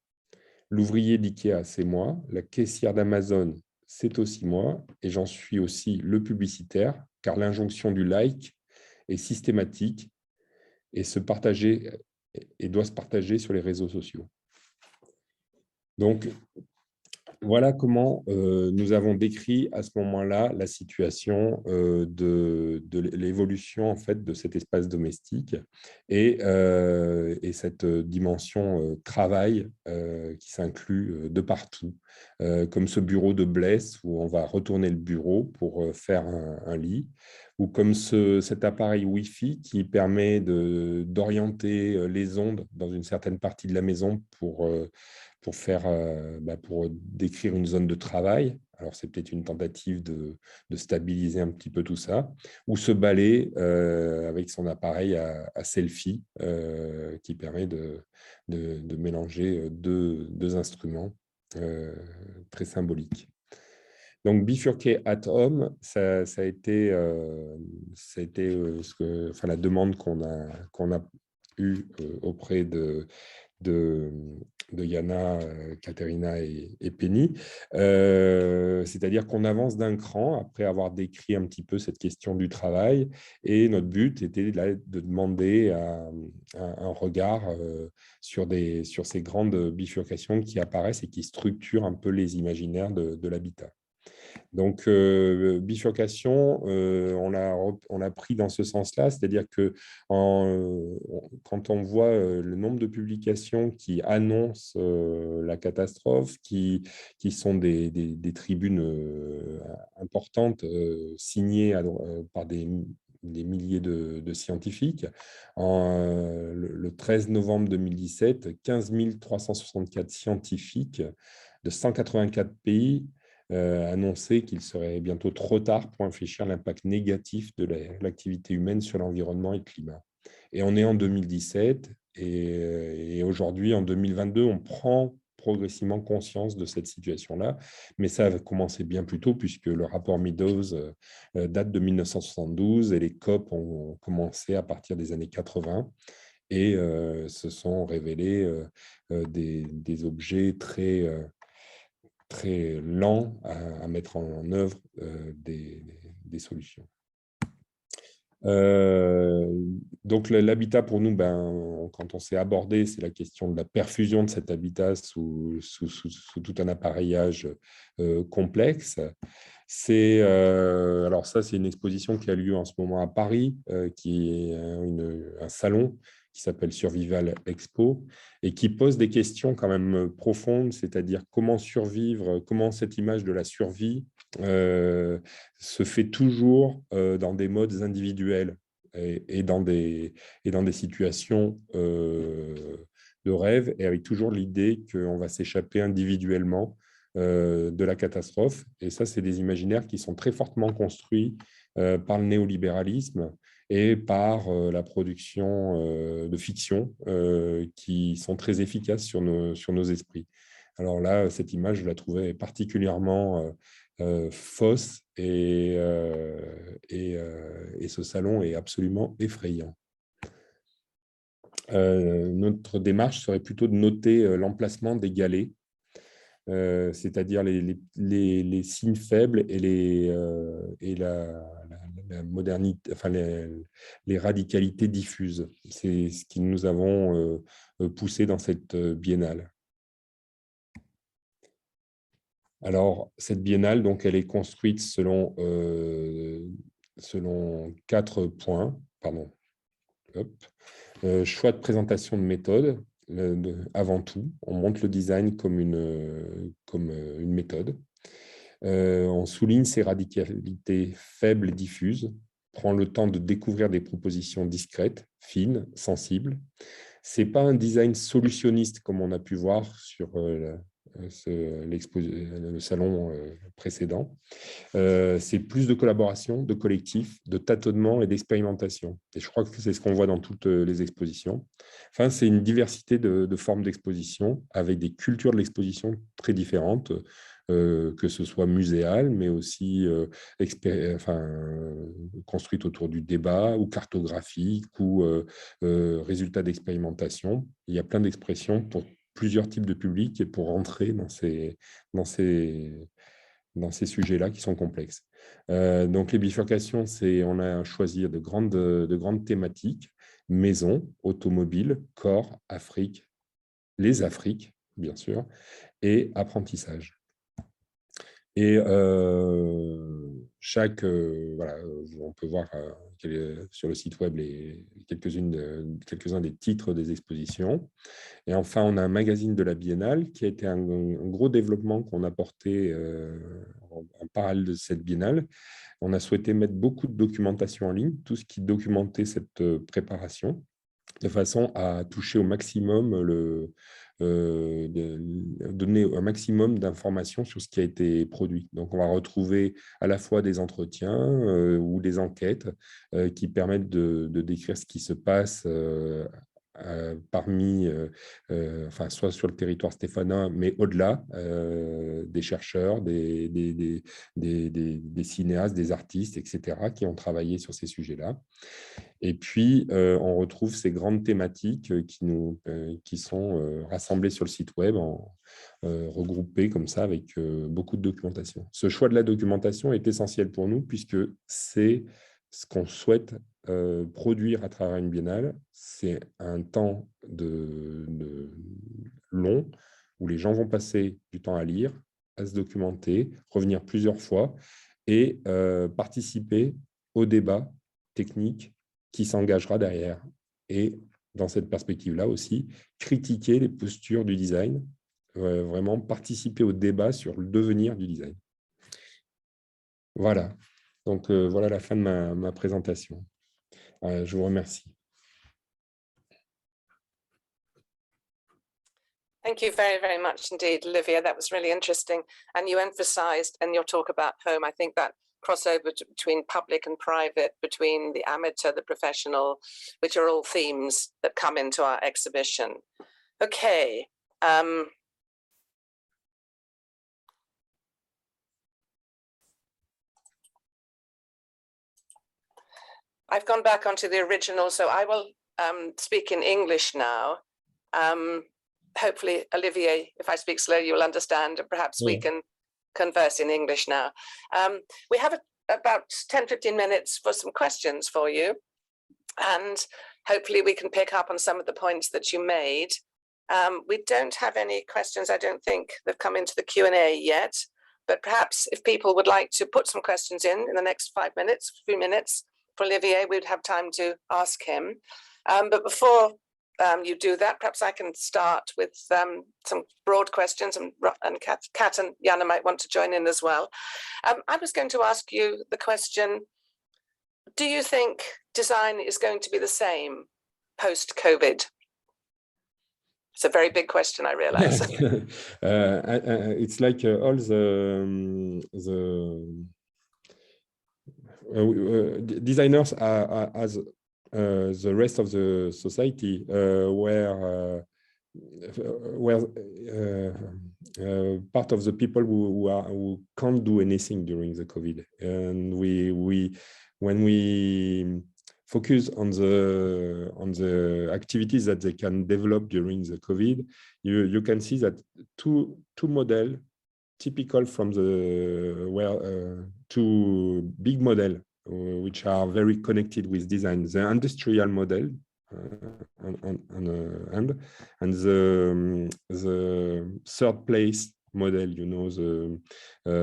D: L'ouvrier d'IKEA, c'est moi. La caissière d'Amazon, c'est aussi moi. Et j'en suis aussi le publicitaire, car l'injonction du like est systématique et doit se partager sur les réseaux sociaux. Donc, voilà comment nous avons décrit à ce moment-là la situation de l'évolution en fait, de cet espace domestique et cette dimension travail qui s'inclut de partout, comme ce bureau de Blesse où on va retourner le bureau pour faire un lit, ou comme cet appareil Wi-Fi qui permet d'orienter les ondes dans une certaine partie de la maison pour décrire une zone de travail. Alors, c'est peut-être une tentative de stabiliser un petit peu tout ça, ou ce balai avec son appareil à selfie qui permet de mélanger deux instruments très symboliques. Donc, bifurquer at home, ça a été, la demande qu'on a eue auprès de Yana, Katerina et Penny. C'est-à-dire qu'on avance d'un cran après avoir décrit un petit peu cette question du travail, et notre but était de demander un regard sur ces grandes bifurcations qui apparaissent et qui structurent un peu les imaginaires de l'habitat. Donc, bifurcation, on l'a pris dans ce sens-là, c'est-à-dire que quand on voit le nombre de publications qui annoncent la catastrophe, qui sont des tribunes importantes signées par des milliers de scientifiques, le 13 novembre 2017, 15 364 scientifiques de 184 pays annoncer qu'il serait bientôt trop tard pour infléchir l'impact négatif de l'activité humaine sur l'environnement et le climat. Et on est en 2017 et aujourd'hui, en 2022, on prend progressivement conscience de cette situation-là, mais ça a commencé bien plus tôt puisque le rapport Meadows date de 1972 et les COP ont commencé à partir des années 80 et se sont révélés des objets très lent à mettre en œuvre des solutions. Donc, l'habitat, pour nous, quand on s'est abordé, c'est la question de la perfusion de cet habitat sous tout un appareillage complexe. Alors ça, c'est une exposition qui a lieu en ce moment à Paris, qui est un salon qui s'appelle Survival Expo et qui pose des questions quand même profondes, c'est-à-dire comment survivre, comment cette image de la survie se fait toujours dans des modes individuels et dans des situations de rêve, et avec toujours l'idée qu'on va s'échapper individuellement de la catastrophe. Et ça, c'est des imaginaires qui sont très fortement construits par le néolibéralisme et par la production de fiction qui sont très efficaces sur nos esprits. Alors là, cette image, je la trouvais particulièrement fausse et ce salon est absolument effrayant. Notre démarche serait plutôt de noter l'emplacement des galets, c'est-à-dire les signes faibles et la modernité, enfin les radicalités diffuses. C'est ce que nous avons poussé dans cette biennale. Alors, cette biennale, donc, elle est construite selon 4 points. Pardon. Hop. Choix de présentation de méthode. Avant tout, on montre le design comme une méthode. On souligne ses radicalités faibles et diffuses, prend le temps de découvrir des propositions discrètes, fines, sensibles. Ce n'est pas un design solutionniste comme on a pu voir sur le salon précédent. C'est plus de collaboration, de collectif, de tâtonnement et d'expérimentation. Et je crois que c'est ce qu'on voit dans toutes les expositions. Enfin, c'est une diversité de formes d'exposition avec des cultures de l'exposition très différentes, que ce soit muséale, mais aussi construite autour du débat ou cartographique ou résultats d'expérimentation. Il y a plein d'expressions pour plusieurs types de publics et pour rentrer dans ces sujets-là qui sont complexes. Donc, les bifurcations, on a choisi de grandes thématiques: maison, automobile, corps, Afrique, les Afriques, bien sûr, et apprentissage. Et on peut voir sur le site web quelques-uns des titres des expositions. Et enfin, on a un magazine de la Biennale qui a été un gros développement qu'on a porté en parallèle de cette Biennale. On a souhaité mettre beaucoup de documentation en ligne, tout ce qui documentait cette préparation, de façon à toucher au maximum donner un maximum d'informations sur ce qui a été produit. Donc, on va retrouver à la fois des entretiens ou des enquêtes qui permettent de décrire ce qui se passe soit sur le territoire stéphanois, mais au-delà, des chercheurs, des cinéastes, des artistes, etc., qui ont travaillé sur ces sujets-là. Et puis, on retrouve ces grandes thématiques qui sont rassemblées sur le site web, regroupées comme ça avec beaucoup de documentation. Ce choix de la documentation est essentiel pour nous puisque c'est ce qu'on souhaite produire à travers une biennale. C'est un temps long où les gens vont passer du temps à lire, à se documenter, revenir plusieurs fois et participer au débat technique qui s'engagera derrière. Et dans cette perspective-là aussi, critiquer les postures du design, vraiment participer au débat sur le devenir du design. Voilà. Donc, voilà la fin de ma présentation. Je vous remercie.
A: Thank you very, very much indeed, Olivia. That was really interesting. And you emphasized in your talk about home, I think that crossover between public and private, between the amateur, the professional, which are all themes that come into our exhibition. Okay. I've gone back onto the original, so I will speak in English now. Hopefully, Olivier, if I speak slow, you'll understand, and perhaps we can converse in English now. We have about 10-15 minutes for some questions for you. And hopefully we can pick up on some of the points that you made. We don't have any questions, I don't think, that have come into the Q&A yet, but perhaps if people would like to put some questions in the next 5 minutes, few minutes, for Olivier, we'd have time to ask him. But before you do that, perhaps I can start with some broad questions, and Kat and Jana might want to join in as well. I was going to ask you the question, do you think design is going to be the same post-COVID? It's a very big question, I realize.
D: It's like all designers are as the rest of the society were part of the people who can't do anything during the COVID, and when we focus on the activities that they can develop during the COVID, you can see that two models typical from the two big models which are very connected with design: the industrial model and the third place model, you know, the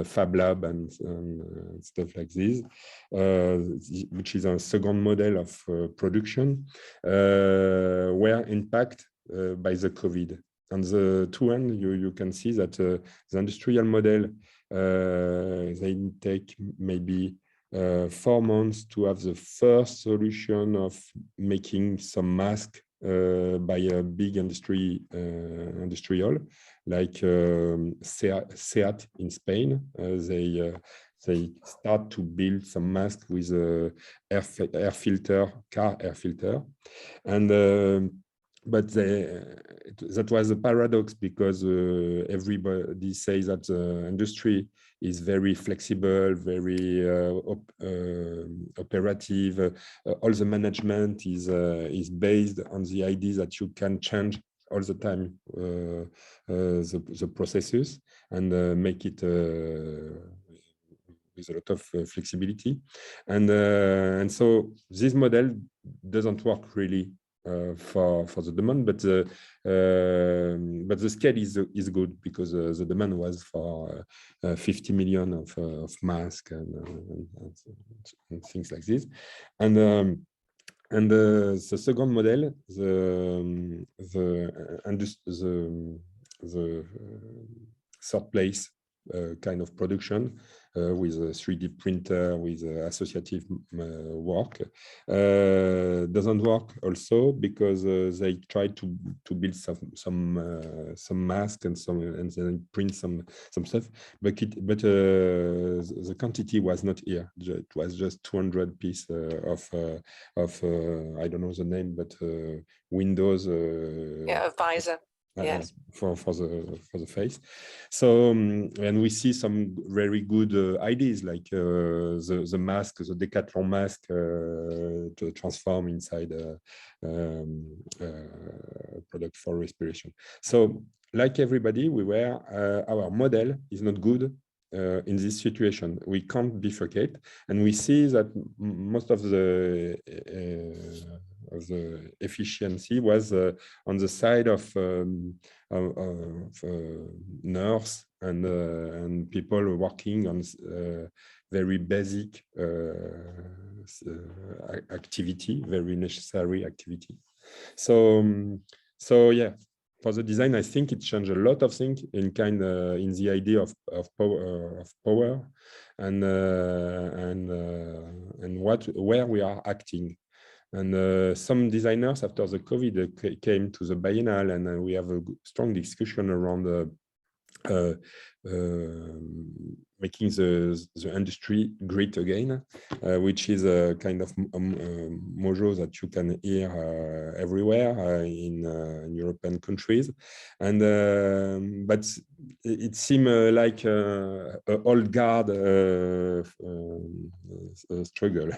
D: Fab Lab and stuff like this, which is a second model of production, were impacted by the COVID. On the two end, you can see that the industrial model, they take maybe 4 months to have the first solution of making some mask by a big industrial like SEAT in Spain. They start to build some masks with car air filter, and but that was a paradox, because everybody says that the industry is very flexible, very operative. All the management is based on the idea that you can change all the time the processes and make it with a lot of flexibility, and so this model doesn't work really for the demand, but the scale is good, because the demand was for 50 million of masks and things like this, and the second model, the third place kind of production with a 3D printer, with associative work, doesn't work also, because they try to build some mask and then print some stuff, but the quantity was not here. It was just 200 pieces of I don't know the name, but Windows
A: yeah, a visor. Yes.
D: For the face. So and we see some very good ideas, like the mask, the Decathlon mask, to transform inside a product for respiration. So like everybody, our model is not good in this situation. We can't bifurcate, and we see that most of the efficiency was on the side of nurse and people working on very basic activity, very necessary activity. So yeah, for the design, I think it changed a lot of things in the idea of power and where we are acting. And some designers after the COVID came to the Biennale, and we have a strong discussion around making the industry great again, which is a kind of motto that you can hear everywhere in European countries, and but it seemed like an old guard struggle.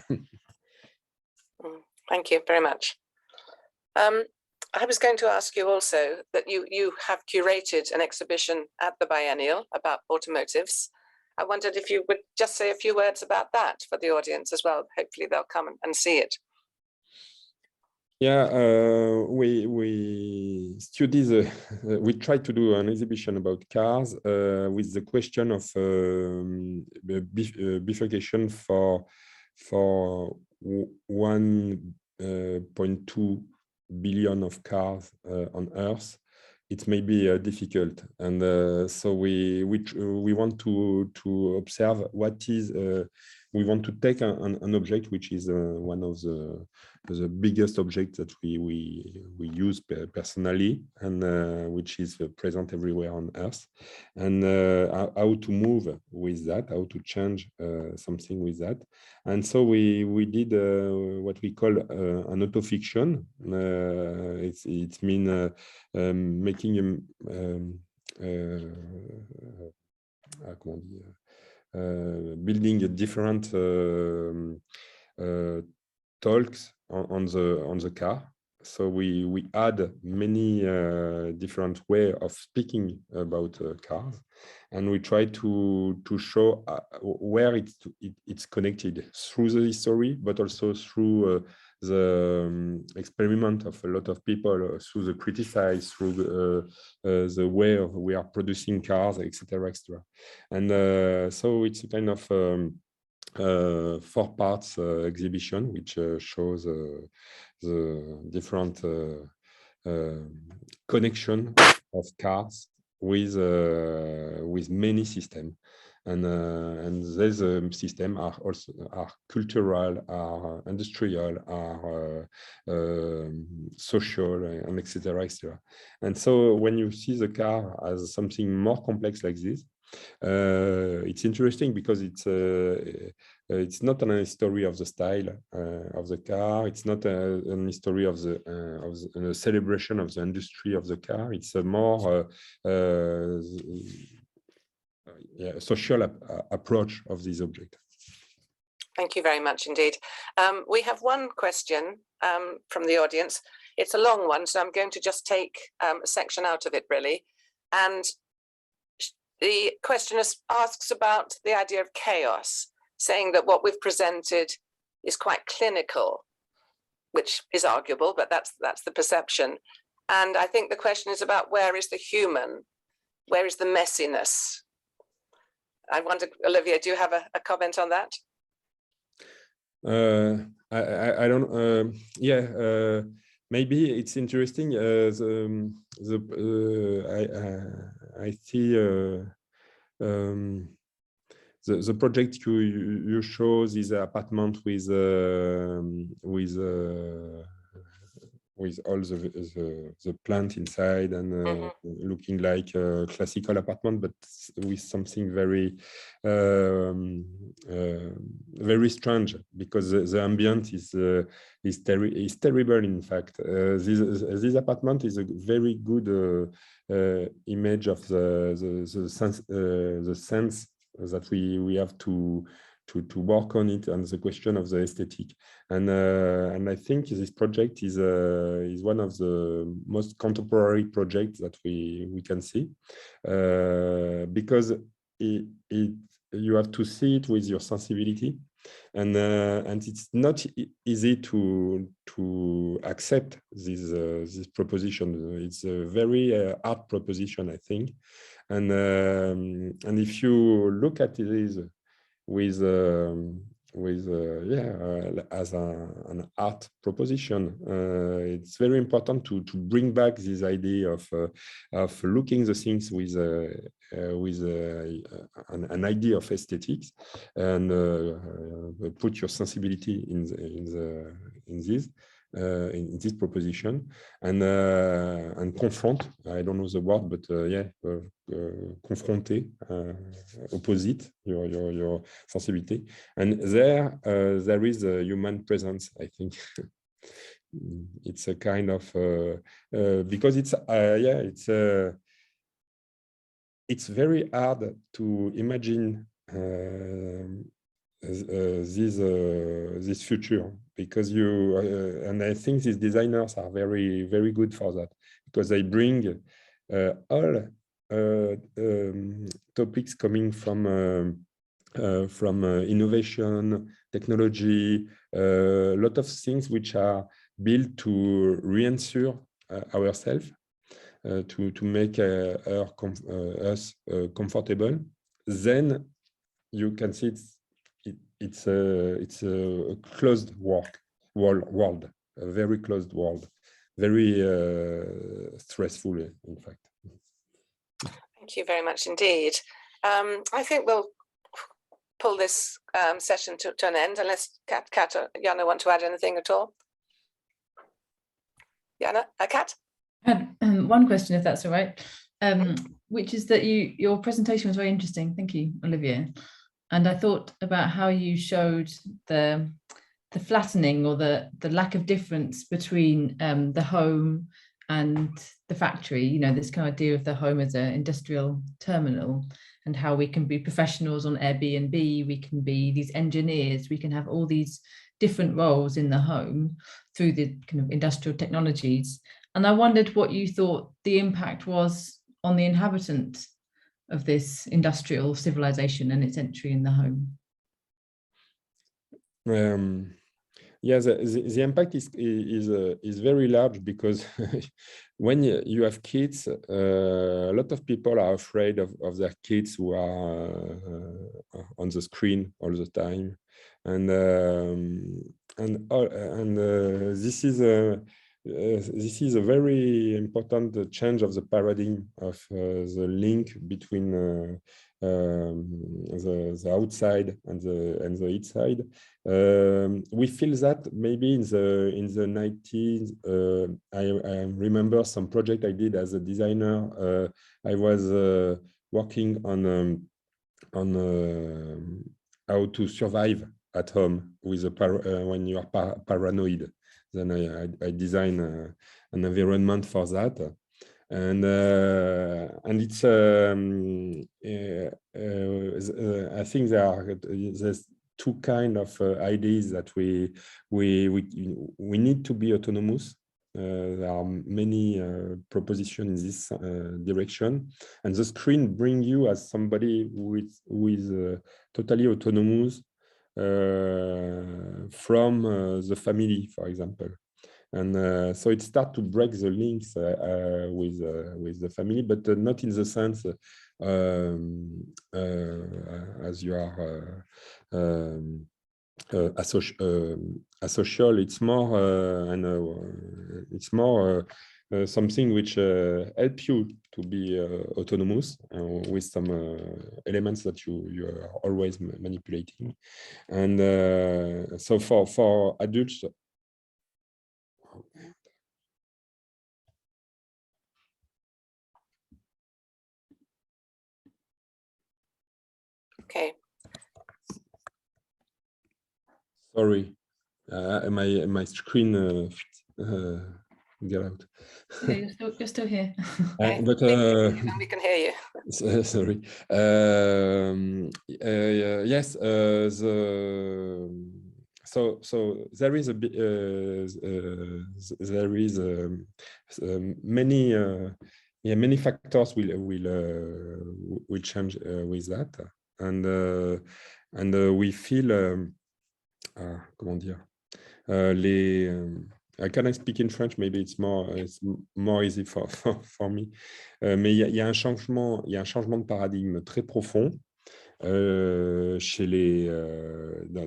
A: Thank you very much. I was going to ask you also that you have curated an exhibition at the Biennial about automotives. I wondered if you would just say a few words about that for the audience as well. Hopefully they'll come and see it.
D: Yeah, we studies. We tried to do an exhibition about cars with the question of bifurcation for 1.2 billion of cars on Earth. It may be difficult, and so we want to observe what is. We want to take an object which is one of the biggest object that we use personally, and which is present everywhere on Earth, and how to move with that, how to change something with that. And so we did what we call an autofiction. It's mean making comment on dit, building a different talks on the car. So we add many different way of speaking about cars, and we try to show where it's connected through the history, but also through the experiment of a lot of people, through the criticize, through the way of we are producing cars, etc., etc. And so it's a kind of 4 parts exhibition, which shows the different connection of cars with many systems, and these systems are also cultural, are industrial, are social, and etc., etc. And so when you see the car as something more complex like this, it's interesting because it's not a story of the style of the car. It's not a story of the celebration of the industry of the car. It's a more social approach of this object.
A: Thank you very much indeed. We have one question from the audience. It's a long one, so I'm going to just take a section out of it, really. And the question asks about the idea of chaos, saying that what we've presented is quite clinical, which is arguable, but that's the perception. And I think the question is about where is the human? Where is the messiness? I wonder, Olivier, do you have a comment on that?
D: I don't. Maybe it's interesting. I see the project you show is an apartment with all the plant inside, and looking like a classical apartment, but with something very very strange, because the ambient is terrible. In fact, this apartment is a very good image of the sense that we have to work on it, and the question of the aesthetic. And I think this project is one of the most contemporary projects that we can see, because you have to see it with your sensibility, and it's not easy to accept this proposition. It's a very hard proposition, I think, and if you look at it as an art proposition, it's very important to bring back this idea of looking the things with an idea of aesthetics, and put your sensibility in this proposition, and confront. I don't know the word, but confronter, opposite your sensibility, and there is a human presence, I think. It's a kind of because it's very hard to imagine this future, because and I think these designers are very, very good for that, because they bring all topics coming from innovation, technology, a lot of things which are built to reassure ourselves, to make us comfortable. Then you can see it's a closed world, a very closed world, very stressful, in fact.
A: Thank you very much indeed. I think we'll pull this session to an end, unless Kat or Jana want to add anything at all. Jana, Kat?
C: I had one question, if that's all right, which is that your presentation was very interesting. Thank you, Olivier. And I thought about how you showed the flattening or the lack of difference between the home and the factory, you know, this kind of idea of the home as an industrial terminal, and how we can be professionals on Airbnb, we can be these engineers, we can have all these different roles in the home through the kind of industrial technologies. And I wondered what you thought the impact was on the inhabitant of this industrial civilization and its entry in the home.
D: Yeah, the impact is very large, because when you have kids, a lot of people are afraid of their kids who are on the screen all the time, and this is a very important change of the paradigm of the link between the outside and the inside. We feel that maybe in the 90s. I remember some project I did as a designer. I was working on how to survive at home with when you are paranoid. Then I design an environment for that, and it's I think there's two kind of ideas that we need to be autonomous. There are many propositions in this direction, and the screen bring you as somebody who is totally autonomous from the family, for example. And so it starts to break the links with the family, but not in the sense as you are asocial. It's more it's more something which help you to be autonomous with some elements that you are always manipulating. And so for adults,
A: Okay.
D: sorry, my screen get out.
C: Yeah, you're still here.
A: Okay.
D: But
A: And we can hear you.
D: sorry. Yes. So there is many factors will change with that, and we feel comment dire, I can speak in French, maybe it's more easy for me. Mais il y a un changement de paradigme très profond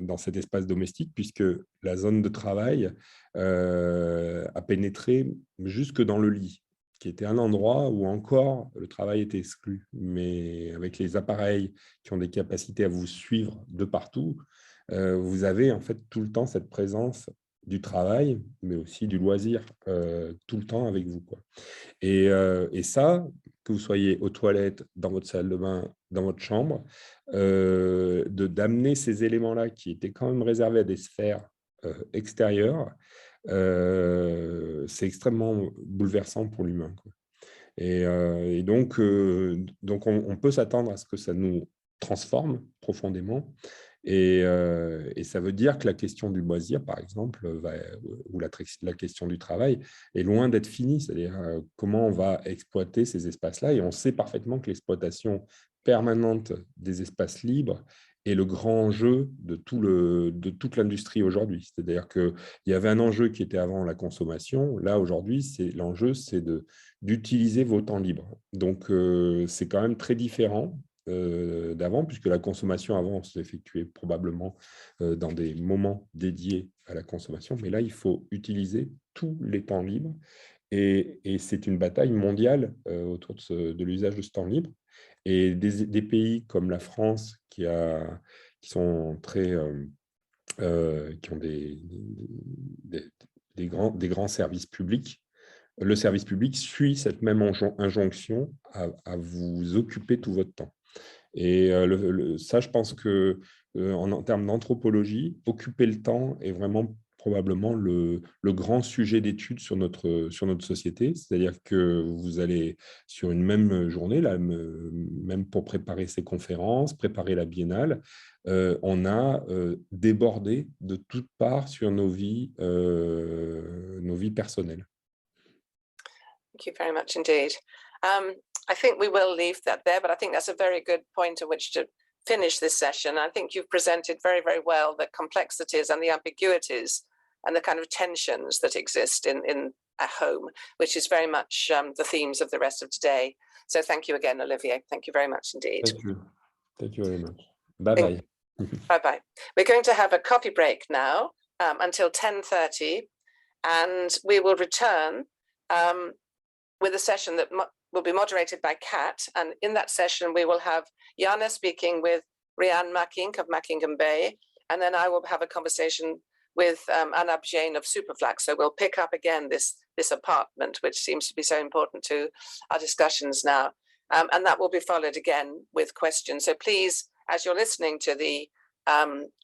D: dans cet espace domestique, puisque la zone de travail a pénétré jusque dans le lit, qui était un endroit où encore le travail était exclu. Mais avec les appareils qui ont des capacités à vous suivre de partout, vous avez en fait tout le temps cette présence du travail, mais aussi du loisir, tout le temps avec vous, quoi. Et ça, que vous soyez aux toilettes, dans votre salle de bain, dans votre chambre, d'amener ces éléments-là qui étaient quand même réservés à des sphères extérieures, c'est extrêmement bouleversant pour l'humain, quoi. Et donc on peut s'attendre à ce que ça nous transforme profondément. Et ça veut dire que la question du loisir, par exemple, ou la question du travail est loin d'être finie. C'est-à-dire comment on va exploiter ces espaces-là. Et on sait parfaitement que l'exploitation permanente des espaces libres est le grand enjeu de toute l'industrie aujourd'hui. C'est-à-dire qu'il y avait un enjeu qui était avant la consommation. Là, aujourd'hui, l'enjeu, c'est d'utiliser vos temps libres. Donc, c'est quand même très différent d'avant, puisque la consommation avant s'effectuait probablement dans des moments dédiés à la consommation. Mais là, il faut utiliser tous les temps libres. Et c'est une bataille mondiale autour de l'usage de ce temps libre. Et des pays comme la France qui sont très, qui ont des grands services publics, le service public suit cette même injonction à vous occuper tout votre temps. Et ça, je pense que en termes d'anthropologie, occuper le temps est vraiment probablement le grand sujet d'étude sur notre société. C'est-à-dire que vous allez, sur une même journée, là, même pour préparer ces conférences, préparer la biennale, on a débordé de toutes parts sur nos vies personnelles.
A: Thank you very much indeed. I think we will leave that there, but I think that's a very good point at which to finish this session. I think you've presented very, very well the complexities and the ambiguities and the kind of tensions that exist in a home, which is very much the themes of the rest of today. So thank you again, Olivier. Thank you very much indeed.
D: Thank you. Thank you very much. Bye-bye.
A: Bye-bye. We're going to have a coffee break now until 10:30, and we will return with a session that will be moderated by Kat. And in that session, we will have Jana speaking with Rianne Mackink of Mackingham Bay. And then I will have a conversation with Anab Jain of Superflax. So we'll pick up again this apartment, which seems to be so important to our discussions now. And that will be followed again with questions. So please, as you're listening to the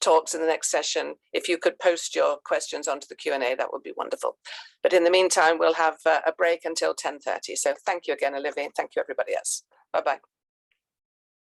A: talks in the next session, if you could post your questions onto the Q&A, that would be wonderful. But in the meantime, we'll have a break until 10:30. So thank you again, Olivier. Thank you, everybody else. Bye-bye.